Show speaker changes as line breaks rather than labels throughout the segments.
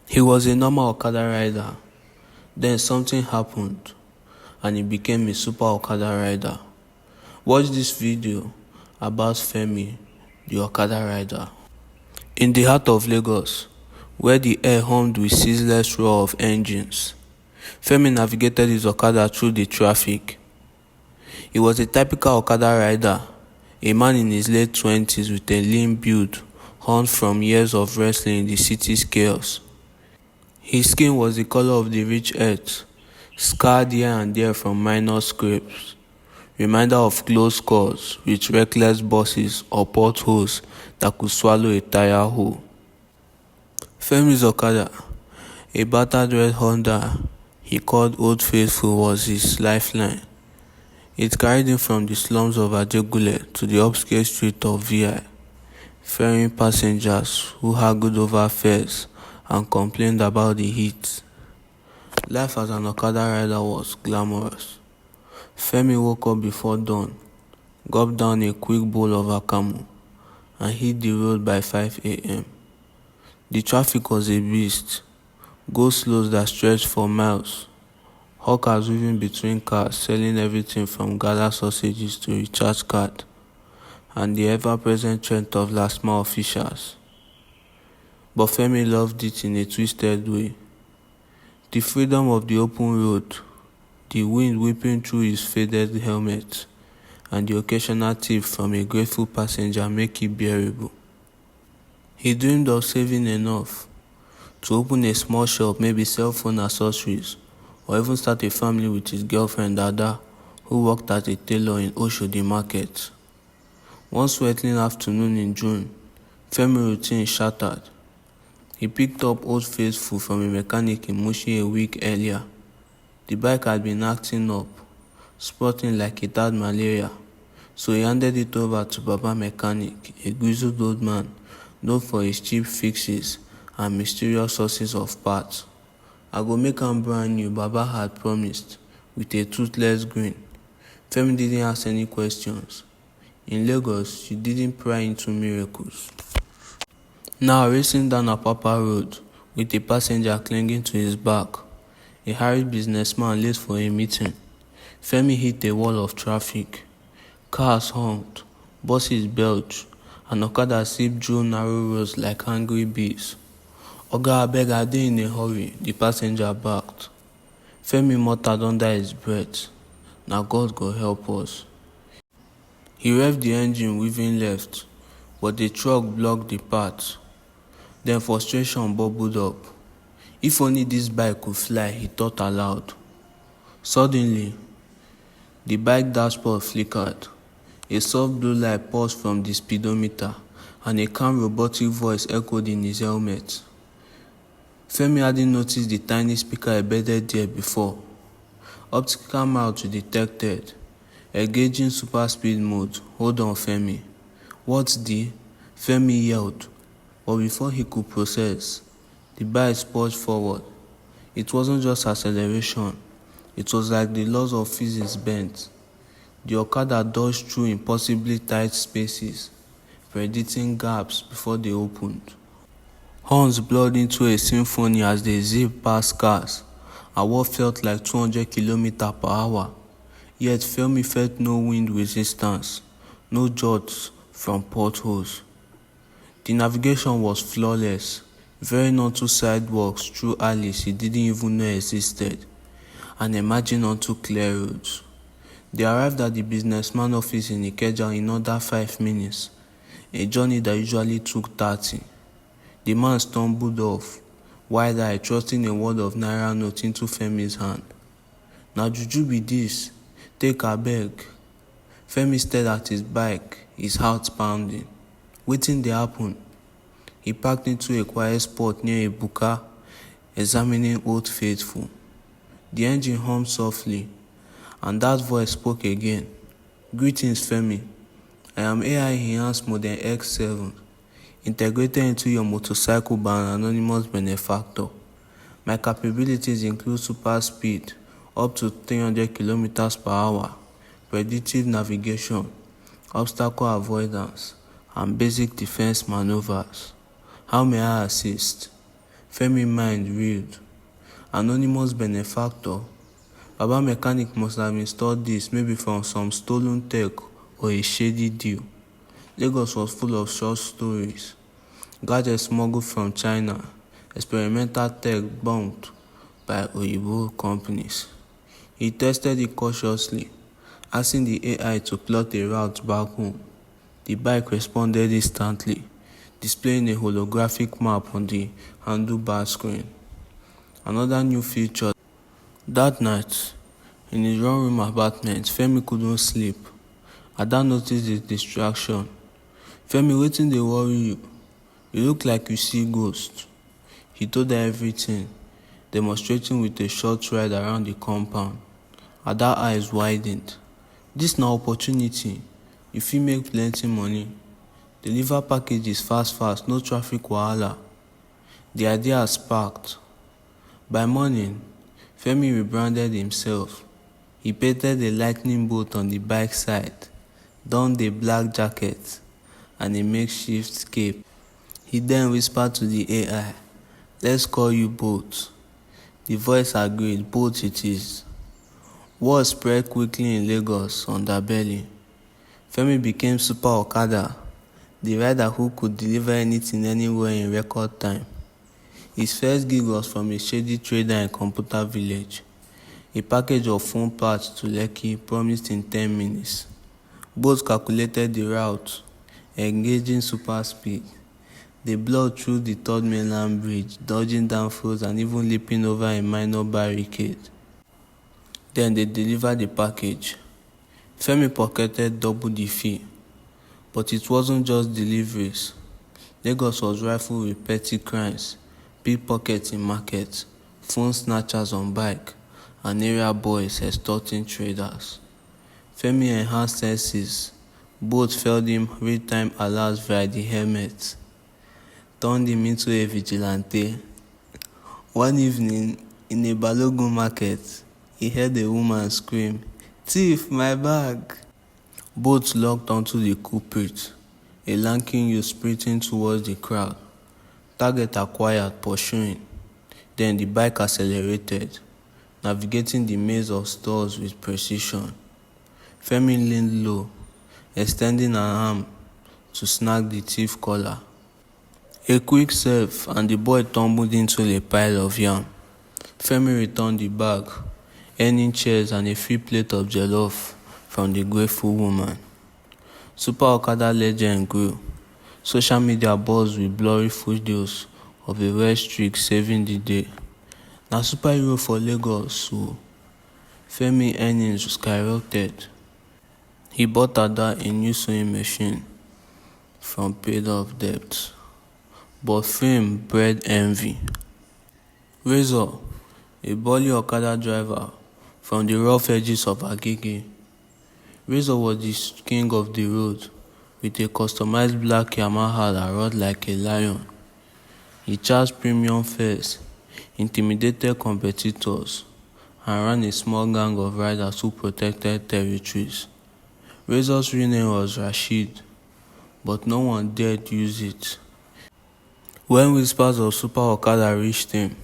He was a normal Okada rider. Then something happened and he became a Super Okada rider. Watch this video about Femi, the Okada rider. In the heart of Lagos, where the air hummed with ceaseless roar of engines, Femi navigated his Okada through the traffic. He was a typical Okada rider, a man in his late 20s with a lean build, honed from years of wrestling in the city's chaos. His skin was the color of the rich earth, scarred here and there from minor scrapes, reminder of close calls with reckless bosses or potholes that could swallow a tire whole. Femi's Okada, a battered red Honda he called Old Faithful, was his lifeline. It carried him from the slums of Ajegule to the upscale street of VI, ferrying passengers who haggled over fares and complained about the heat. Life as an Okada rider was glamorous. Femi woke up before dawn, gulped down a quick bowl of akamu, and hit the road by 5 a.m. The traffic was a beast, go-slows that stretched for miles, hawkers weaving between cars selling everything from gala sausages to recharge card, and the ever-present threat of last-mile officials. But Femi loved it in a twisted way. The freedom of the open road, the wind whipping through his faded helmet, and the occasional tip from a grateful passenger make it bearable. He dreamed of saving enough to open a small shop, maybe sell phone accessories, or even start a family with his girlfriend Dada, who worked as a tailor in Oshodi Market. One sweltering afternoon in June, Femi's routine shattered. He picked up Old Faithful from a mechanic in Mushin a week earlier. The bike had been acting up, spotting like it had malaria, so he handed it over to Baba Mechanic, a grizzled old man known for his cheap fixes and mysterious sources of parts. "I go make am brand new," Baba had promised, with a toothless grin. Femi didn't ask any questions. In Lagos, you didn't pry into miracles. Now racing down Apapa Road, with a passenger clinging to his back, a harried businessman late for a meeting, Femi hit a wall of traffic. Cars honked, buses belched, and Okada zipped through narrow roads like angry bees. "Oga, abeg, I dey in a hurry," the passenger barked. Femi muttered under his breath, "Na God go help us." He revved the engine, weaving left, but the truck blocked the path. Then frustration bubbled up. If only this bike could fly, he thought aloud. Suddenly, the bike dashboard flickered. A soft blue light pulsed from the speedometer, and a calm robotic voice echoed in his helmet. Femi hadn't noticed the tiny speaker embedded there before. Optical mouth detected. Engaging super speed mode. "Hold on, Femi." "What's the?" Femi yelled. But before he could process, the bike spurted forward. It wasn't just acceleration. It was like the laws of physics bent. The Okada dodged through impossibly tight spaces, predicting gaps before they opened. Horns blurred into a symphony as they zipped past cars at what felt like 200 km/h. Yet Femi felt no wind resistance, no jots from potholes. The navigation was flawless, veering onto sidewalks through alleys he didn't even know existed, and emerging onto clear roads. They arrived at the businessman office in Ikeja in under 5 minutes, a journey that usually took 30. The man stumbled off, wide-eyed, thrusting a wad of naira note into Femi's hand. "Na juju be dis? Take abeg." Femi stared at his bike, his heart pounding. Wetin dey happen? He parked into a quiet spot near a buka, examining Old Faithful. The engine hummed softly, and that voice spoke again. "Greetings, Femi. I am AI-enhanced Model X7, integrated into your motorcycle by an anonymous benefactor. My capabilities include super speed, up to 300 km/h, predictive navigation, obstacle avoidance, and basic defense maneuvers. How may I assist?" Femi mind reeled. Anonymous benefactor. Baba mechanic must have installed this maybe from some stolen tech or a shady deal. Lagos was full of short stories. Gadgets smuggled from China, experimental tech bumped by Oyibo companies. He tested it cautiously, asking the AI to plot a route back home. The bike responded instantly, displaying a holographic map on the handlebar screen. Another new feature. That night, in his one-room apartment, Femi couldn't sleep. Ada noticed the distraction. Femi, wetin dey worry you? You look like you see ghost. He told her everything, demonstrating with a short ride around the compound. Ada's eyes widened. This na opportunity. You fit make plenty money. Deliver packages fast, no traffic wahala. The idea sparked. By morning, Femi rebranded himself. He painted a lightning bolt on the bike side, donned a black jacket, and a makeshift cape. He then whispered to the AI, "Let's call you Bolt." The voice agreed, Bolt it is. Word spread quickly in Lagos underbelly. Femi became Super Okada, the rider who could deliver anything anywhere in record time. His first gig was from a shady trader in Computer Village. A package of phone parts to Lekki promised in 10 minutes. Both calculated the route, engaging super speed. They blowed through the third mainland bridge, dodging downfalls and even leaping over a minor barricade. Then they delivered the package. Femi pocketed double the fee. But it wasn't just deliveries. Lagos was rife with petty crimes, pickpockets in markets, phone snatchers on bike, and area boys extorting traders. Femi enhanced senses. Both felled him real-time alerts via the helmet, turned him into a vigilante. One evening, in a Balogun market, he heard a woman scream, "Thief, my bag!" Both locked onto the culprit, a lanky youth sprinting towards the crowd. Target acquired, pursuing. Then the bike accelerated, navigating the maze of stores with precision. Femi leaned low, extending an arm to snag the thief collar. A quick serve, and the boy tumbled into a pile of yam. Femi returned the bag, earning chairs and a free plate of jollof from the grateful woman. Super Okada legend grew. Social media buzzed with blurry videos of a red streak saving the day. Na superhero for Lagos, so Femi earnings skyrocketed. He bought Ada a new sewing machine from paid-off debt. But fame bred envy. Razor, a burly Okada driver from the rough edges of Agege. Razor was the king of the road, with a customized black Yamaha that roared like a lion. He charged premium fares, intimidated competitors, and ran a small gang of riders who protected territories. Razor's real name was Rashid, but no one dared use it. When whispers of Super Okada reached him,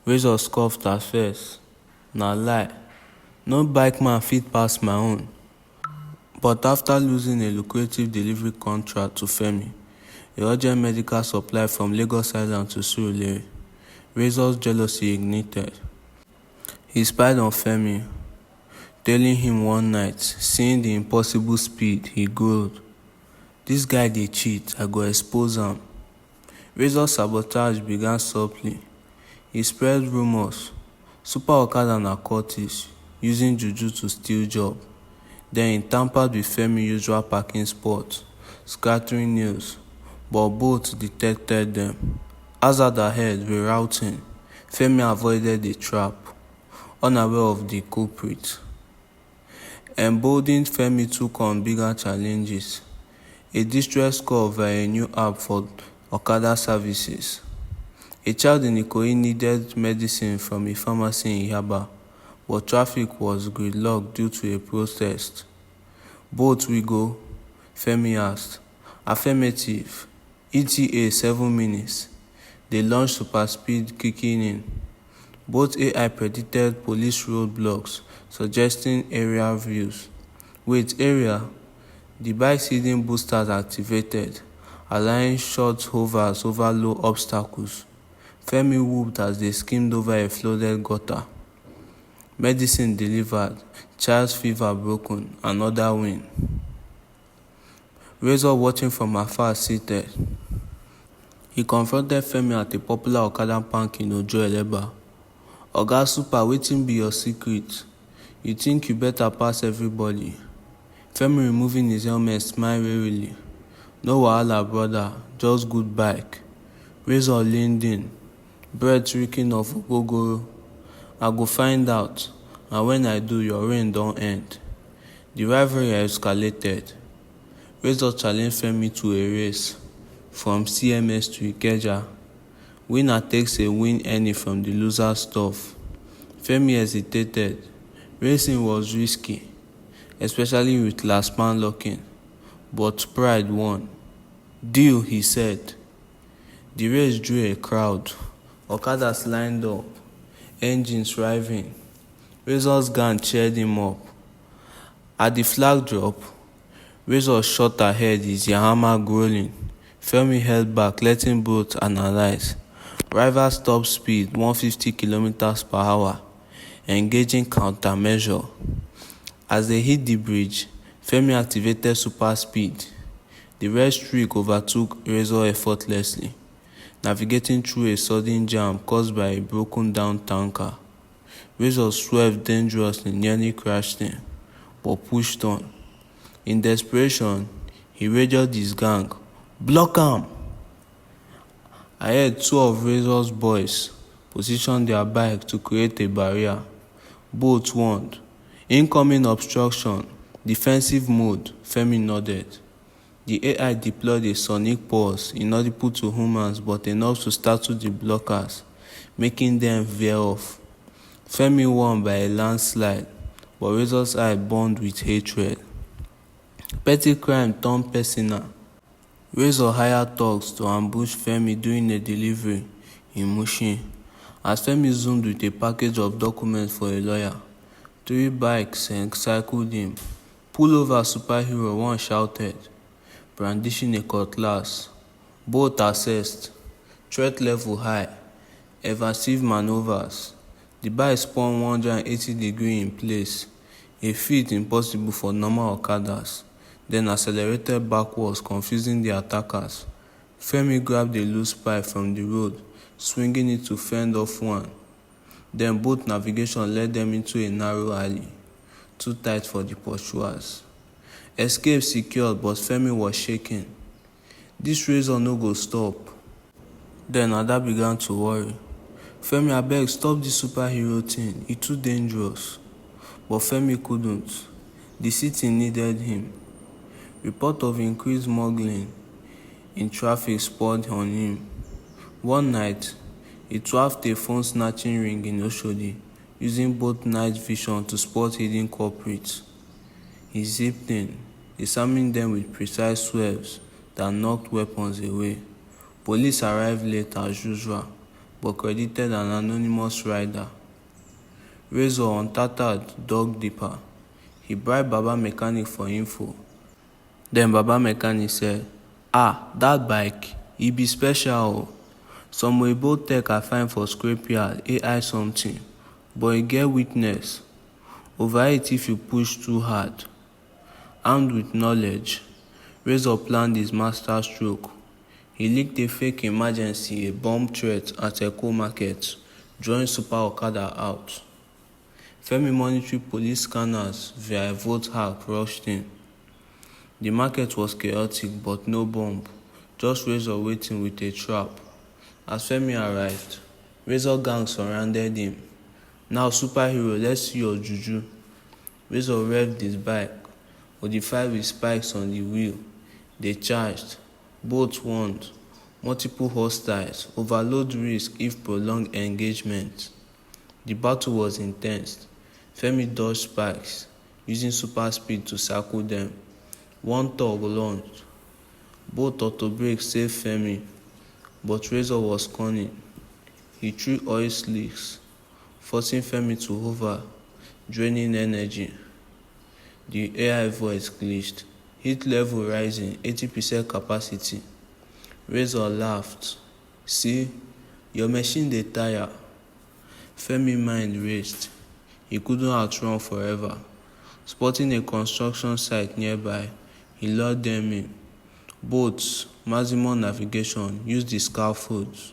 Razor scoffed at first. "Na lie, no bike man fit pass my own." But after losing a lucrative delivery contract to Femi, a urgent medical supply from Lagos Island to Surulere, Razor's jealousy ignited. He spied on Femi, tailing him one night. Seeing the impossible speed, he growled, "This guy dey cheat, I go expose am." Razor's sabotage began subtly. He spread rumors. Super Okada narcotics, using juju to steal job. Then he tampered with Femi's usual parking spot, scattering news, but both detected them. Hazard ahead, rerouting. Femi avoided the trap, unaware of the culprit. Emboldened, Femi took on bigger challenges. A distress call via a new app for Okada services. A child in Ikoyi needed medicine from a pharmacy in Yaba, but traffic was gridlocked due to a protest. "Both we go?" Femi asked. "Affirmative. ETA 7 minutes." They launched super speed kicking in. Both AI predicted police roadblocks, suggesting aerial views. With area, the bike's hidden boosters activated, allowing short hovers over low obstacles. Femi whooped as they skimmed over a flooded gutter. Medicine delivered, child's fever broken, another win. Razor watching from afar seated. He confronted Femi at a popular Okada park in Ojo Eleba. Oga Super, wetin be your secret? You think you better pass everybody? Femi removing his helmet smiled wearily. No wahala brother, just good bike. Razor leaned in, breath reeking of ogogoro. I go find out, and when I do, your reign don't end. The rivalry escalated. Razor challenged Femi to a race, from CMS to Ikeja. Winner takes a win any from the loser's stuff. Femi hesitated. Racing was risky, especially with last man locking, but pride won. Deal, he said. The race drew a crowd. Okadas lined up, engines riving. Razor's gang cheered him up. At the flag drop, Razor shot ahead, his Yahama growling. Femi held back, letting both analyze. Rivals top speed 150 km/h, engaging countermeasure. As they hit the bridge, Femi activated super speed. The red streak overtook Razor effortlessly, navigating through a sudden jam caused by a broken down tanker. Razor swerved dangerously, nearly crashed him, but pushed on. In desperation, he radioed his gang, "Block 'em!" Ahead, two of Razor's boys positioned their bike to create a barrier. Both warned. Incoming obstruction, defensive mode, Femi nodded. The AI deployed a sonic pulse, inaudible to humans but enough to startle the blockers, making them veer off. Femi won by a landslide, but Razor's eye burned with hatred. Petty crime turned personal. Razor hired thugs to ambush Femi during a delivery in Mushin. As Femi zoomed with a package of documents for a lawyer, 3 bikes encircled him. "Pull over, superhero," one shouted, brandishing a cutlass. Both assessed. Threat level high. Evasive maneuvers. The bike spun 180 degrees in place, a feat impossible for normal Okadas, then accelerated backwards, confusing the attackers. Femi grabbed a loose pipe from the road, swinging it to fend off one. Then both navigation led them into a narrow alley, too tight for the pursuers. Escape secured, but Femi was shaking. This Razor no go stop. Then Ada began to worry. "Femi, abeg, stop this superhero thing, e too dangerous." But Femi couldn't. The city needed him. Report of increased smuggling in traffic spurred on him. One night, he trapped a phone-snatching ring in Oshodi, using both night vision to spot hidden culprits. He zipped in, disarming them with precise swerves that knocked weapons away. Police arrived late as usual, but credited an anonymous rider. Razor, untattered, dug deeper. He bribed Baba Mechanic for info. Then Baba Mechanic said, "Dat bike, e be special. Some Weibo tech I find for scrapyard, AI something, but e get weakness. Overheat if you push too hard." Armed with knowledge, Razor planned his master stroke. He leaked a fake emergency, a bomb threat at Echo Market, drawing Super Okada out. Femi monitored police scanners via a vote hack rushed in. The market was chaotic, but no bomb, just Razor waiting with a trap. As Femi arrived, Razor gang surrounded him. "Now, superhero, let's see your juju." Razor revved his bike, modified with spikes on the wheel. They charged. Both warned. Multiple hostiles, overload risk if prolonged engagement. The battle was intense. Femi dodged spikes, using super speed to circle them. One thug launched. Both auto brakes saved Femi. but Razor was cunning. He threw oil slicks, forcing Femi to hover, draining energy. The AI voice glitched. Heat level rising, 80% capacity. Razor laughed. See, your machine dey tire. Femi mind raced. He couldn't outrun forever. Spotting a construction site nearby, he lured them in. Boats, maximum navigation, used the scaffolds.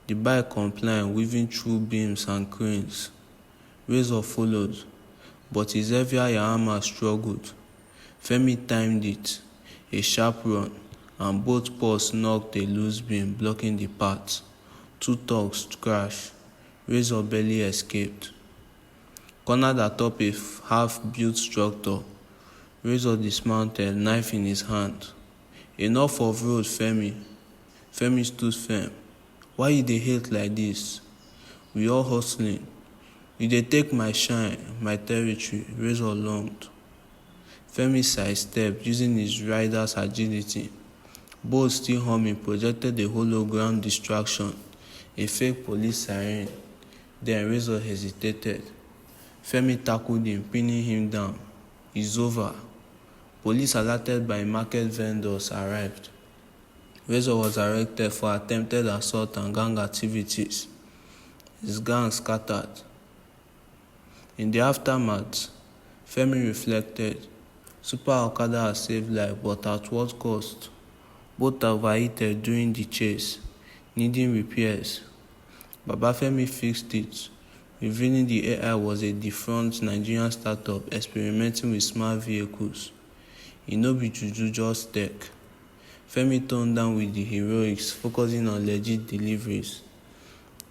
The bike complied, weaving through beams and cranes. Razor followed, but his heavier Yamaha struggled. Femi timed it, a sharp run, and both paws knocked a loose beam, blocking the path. Two tugs crashed. Razor barely escaped. Cornered atop a half-built structure, Razor dismounted, knife in his hand. Enough of road, Femi. Femi stood firm. Why you dey hate like this? We all hustling. You dey take my shine, my territory, Razor longed. Femi sidestepped, using his rider's agility. Bolt still humming projected a hologram distraction, a fake police siren. Then Razor hesitated. Femi tackled him, pinning him down. It's over. Police alerted by market vendors arrived. Razor was arrested for attempted assault and gang activities. His gang scattered. In the aftermath, Femi reflected. Super Okada has saved life, but at what cost? Both overheated during the chase, needing repairs. Baba Femi fixed it, revealing the AI was a defunct Nigerian startup experimenting with smart vehicles. E no be juju, just tech. Femi toned down with the heroics, focusing on legit deliveries.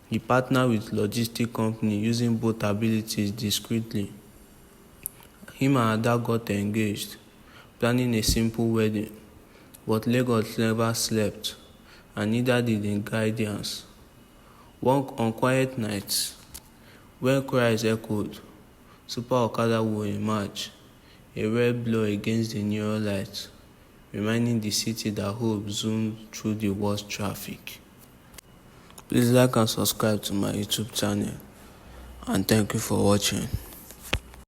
He partnered with logistic company using both abilities discreetly. Him and Ada got engaged, planning a simple wedding, but Lagos never slept, and neither did the guidance. On quiet nights, when cries echoed, Super Okada will emerge, a red blow against the neon light, reminding the city that hope zoomed through the worst traffic. Please like and subscribe to my YouTube channel, and thank you for watching.